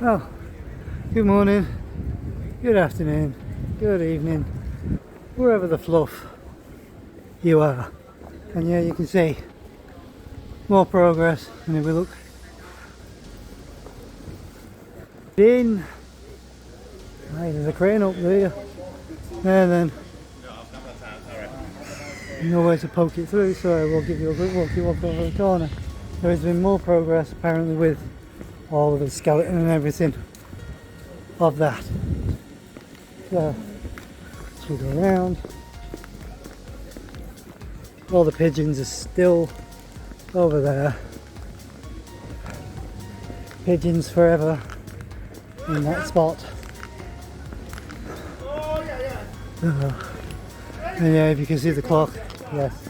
Oh, good morning, good afternoon, good evening, wherever the fluff you are. And yeah, you can see more progress. And if we look in, right, there's a crane up there, and then nowhere to poke it through, so I will give you a quick walk over the corner. There has been more progress apparently with all of the skeleton and everything of that. So as we go around, all the pigeons are still over there. Pigeons forever in that spot. And yeah, if you can see the clock, yes,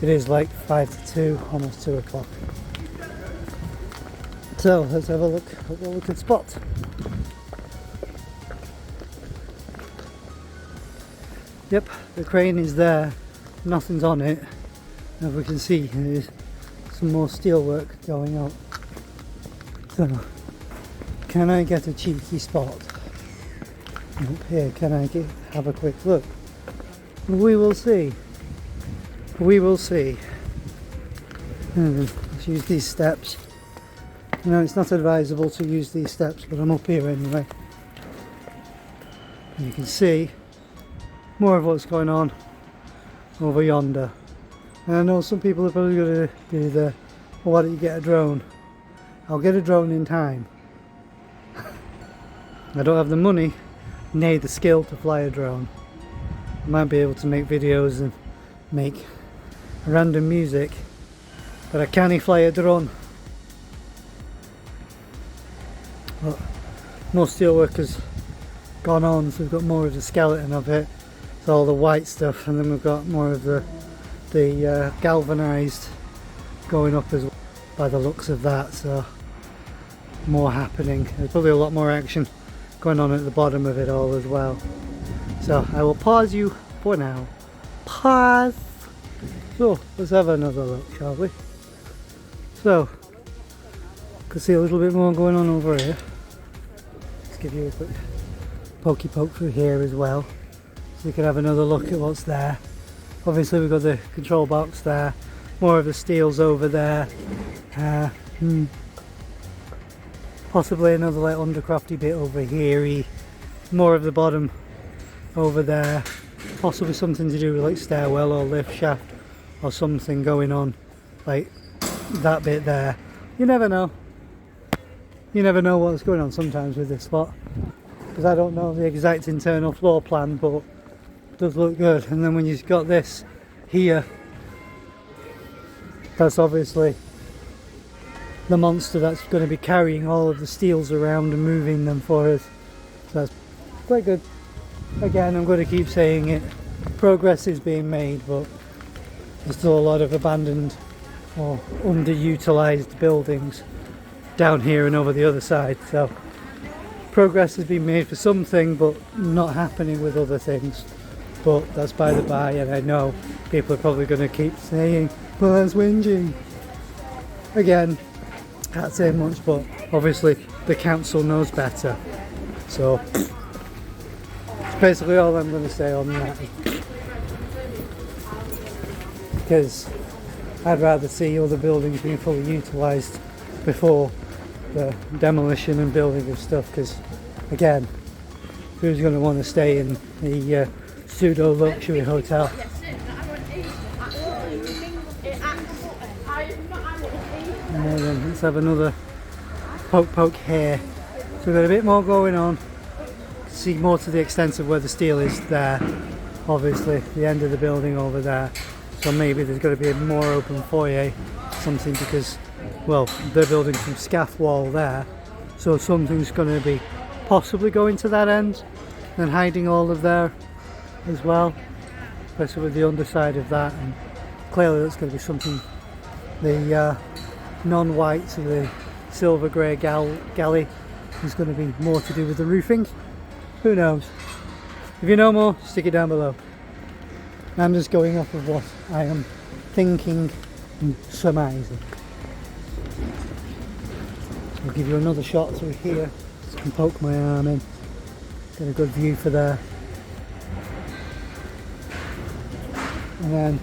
it is like 5 to 2, almost 2 o'clock. So let's have a look at what we can spot. Yep, the crane is there, nothing's on it. As we can see, there's some more steel work going on. So, can I get a cheeky spot up here? Can I have a quick look? We will see. We will see. Let's use these steps. No, it's not advisable to use these steps, but I'm up here anyway. And you can see more of what's going on over yonder. And I know some people are probably going to do the, well, why don't you get a drone? I'll get a drone in time. I don't have the money, nay the skill to fly a drone. I might be able to make videos and make random music, but I can't fly a drone. But more steelwork has gone on, so we've got more of the skeleton of it. It's all the white stuff, and then we've got more of the galvanized going up as well, by the looks of that. So more happening. There's probably a lot more action going on at the bottom of it all as well. So I will pause you for now. Pause. So let's have another look, shall we? So can see a little bit more going on over here. Let's give you a quick pokey poke through here as well, so you can have another look at what's there. Obviously we've got the control box there, more of the steels over there, possibly another like undercrafty bit over here, more of the bottom over there, possibly something to do with like stairwell or lift shaft or something going on like that bit there. You never know. You never know what's going on sometimes with this spot, because I don't know the exact internal floor plan, but it does look good. And then when you've got this here, that's obviously the monster that's going to be carrying all of the steels around and moving them for us. So that's quite good. Again, I'm going to keep saying it, progress is being made, but there's still a lot of abandoned or underutilized buildings down here and over the other side. So progress has been made for something, but not happening with other things. But that's by the by, and I know people are probably going to keep saying, well, that's whinging. Again, can't say much, but obviously the council knows better. So that's basically all I'm going to say on that, because I'd rather see other buildings being fully utilised before the demolition and building of stuff, because again, who's going to want to stay in the pseudo luxury hotel? And then let's have another poke here. So we've got a bit more going on. See more to the extent of where the steel is there. Obviously the end of the building over there. So maybe there's got to be a more open foyer, something, because, well, they're building some scaff wall there. So something's going to be possibly going to that end and hiding all of there as well, especially with the underside of that. And clearly that's going to be something, the non-white, so the silver grey galley is going to be more to do with the roofing. Who knows? If you know more, stick it down below. I'm just going off of what I am thinking and surmising. I'll give you another shot through here Just can poke my arm in, get a good view for there. And then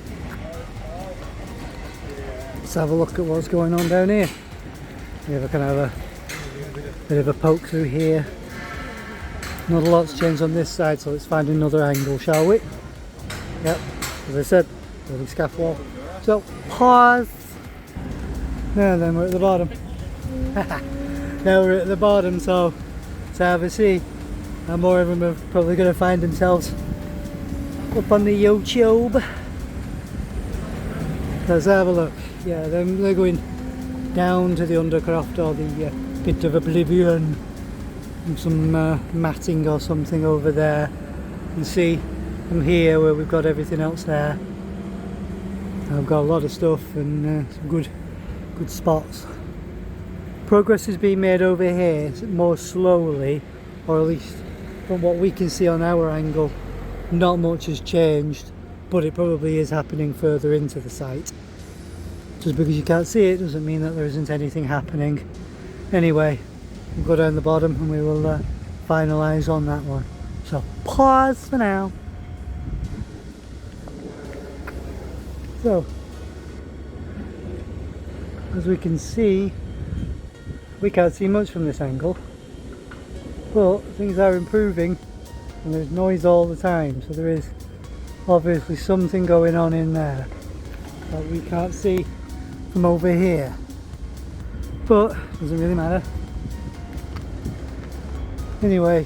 let's have a look at what's going on down here. We have a kind of a bit of a poke through here. Not a lot's changed on this side, so let's find another angle, shall we? Yep, as I said, building scaffold. So, pause. Now then, we're at the bottom. Now we're at the bottom, so let's have a see. And more of them are probably going to find themselves up on the YouTube. Let's have a look. Yeah, they're going down to the undercroft or the pit of oblivion. And some matting or something over there. You can see from here where we've got everything else there. I've got a lot of stuff and some good spots. Progress is being made over here more slowly, or at least from what we can see on our angle, not much has changed, but it probably is happening further into the site. Just because you can't see it doesn't mean that there isn't anything happening. Anyway, we'll go down the bottom and we will finalise on that one. So pause for now. So, as we can see, we can't see much from this angle, but things are improving and there's noise all the time, so there is obviously something going on in there that we can't see from over here, but doesn't really matter. Anyway,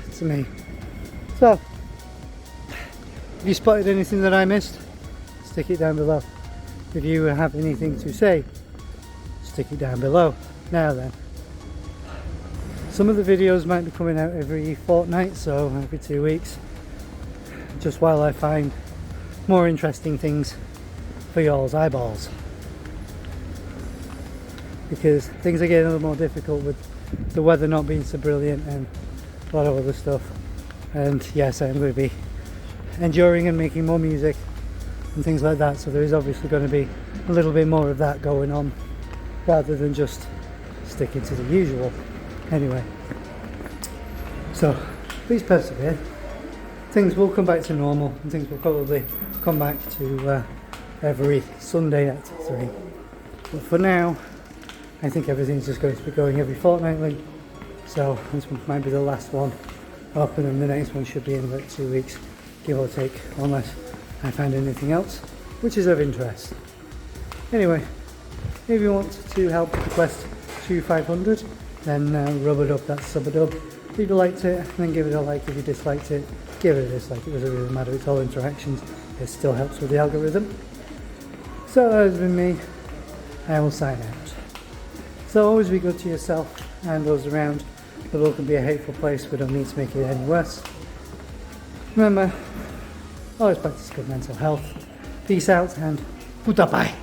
it's me. So, if you spotted anything that I missed, stick it down below. If you have anything to say, stick it down below. Now then, some of the videos might be coming out every fortnight, so every 2 weeks, just while I find more interesting things for y'all's eyeballs, because things are getting a little more difficult with the weather not being so brilliant and a lot of other stuff. And yes, I'm going to be enduring and making more music and things like that, so there is obviously going to be a little bit more of that going on rather than just sticking to the usual. Anyway, so please persevere. Things will come back to normal and things will probably come back to every Sunday at 3, but for now I think everything's just going to be going every fortnightly, so this one might be the last one up and then the next one should be in about 2 weeks, give or take, unless I find anything else which is of interest. Anyway, if you want to help the quest to 500, then rub it up that sub-a-dub. If you liked it, then give it a like. If you disliked it, give it a dislike. It doesn't really matter, it's all interactions. It still helps with the algorithm. So that has been me. I will sign out. So always be good to yourself and those around. The world can be a hateful place, we don't need to make it any worse. Remember, always practice good mental health. Peace out and goodbye.